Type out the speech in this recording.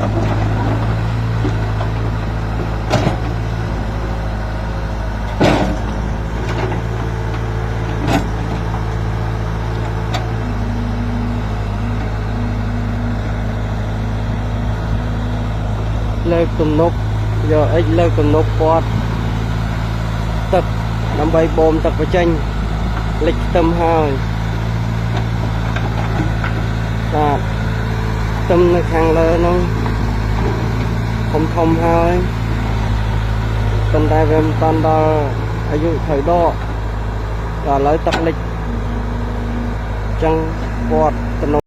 លើកទំនប់យកអិចលើកទំនប់ពាត់ទឹកដើម្បីបូមទឹកបញ្ចេញលិចខ្ទឹមហើយបាទខ្ទឹមនៅខាងលើនោះធំហើយប៉ុន្តែវាមិនតាន់ដល់អាយុត្រូវដកដល់ឥឡូវទឹកលិចចឹងពាត់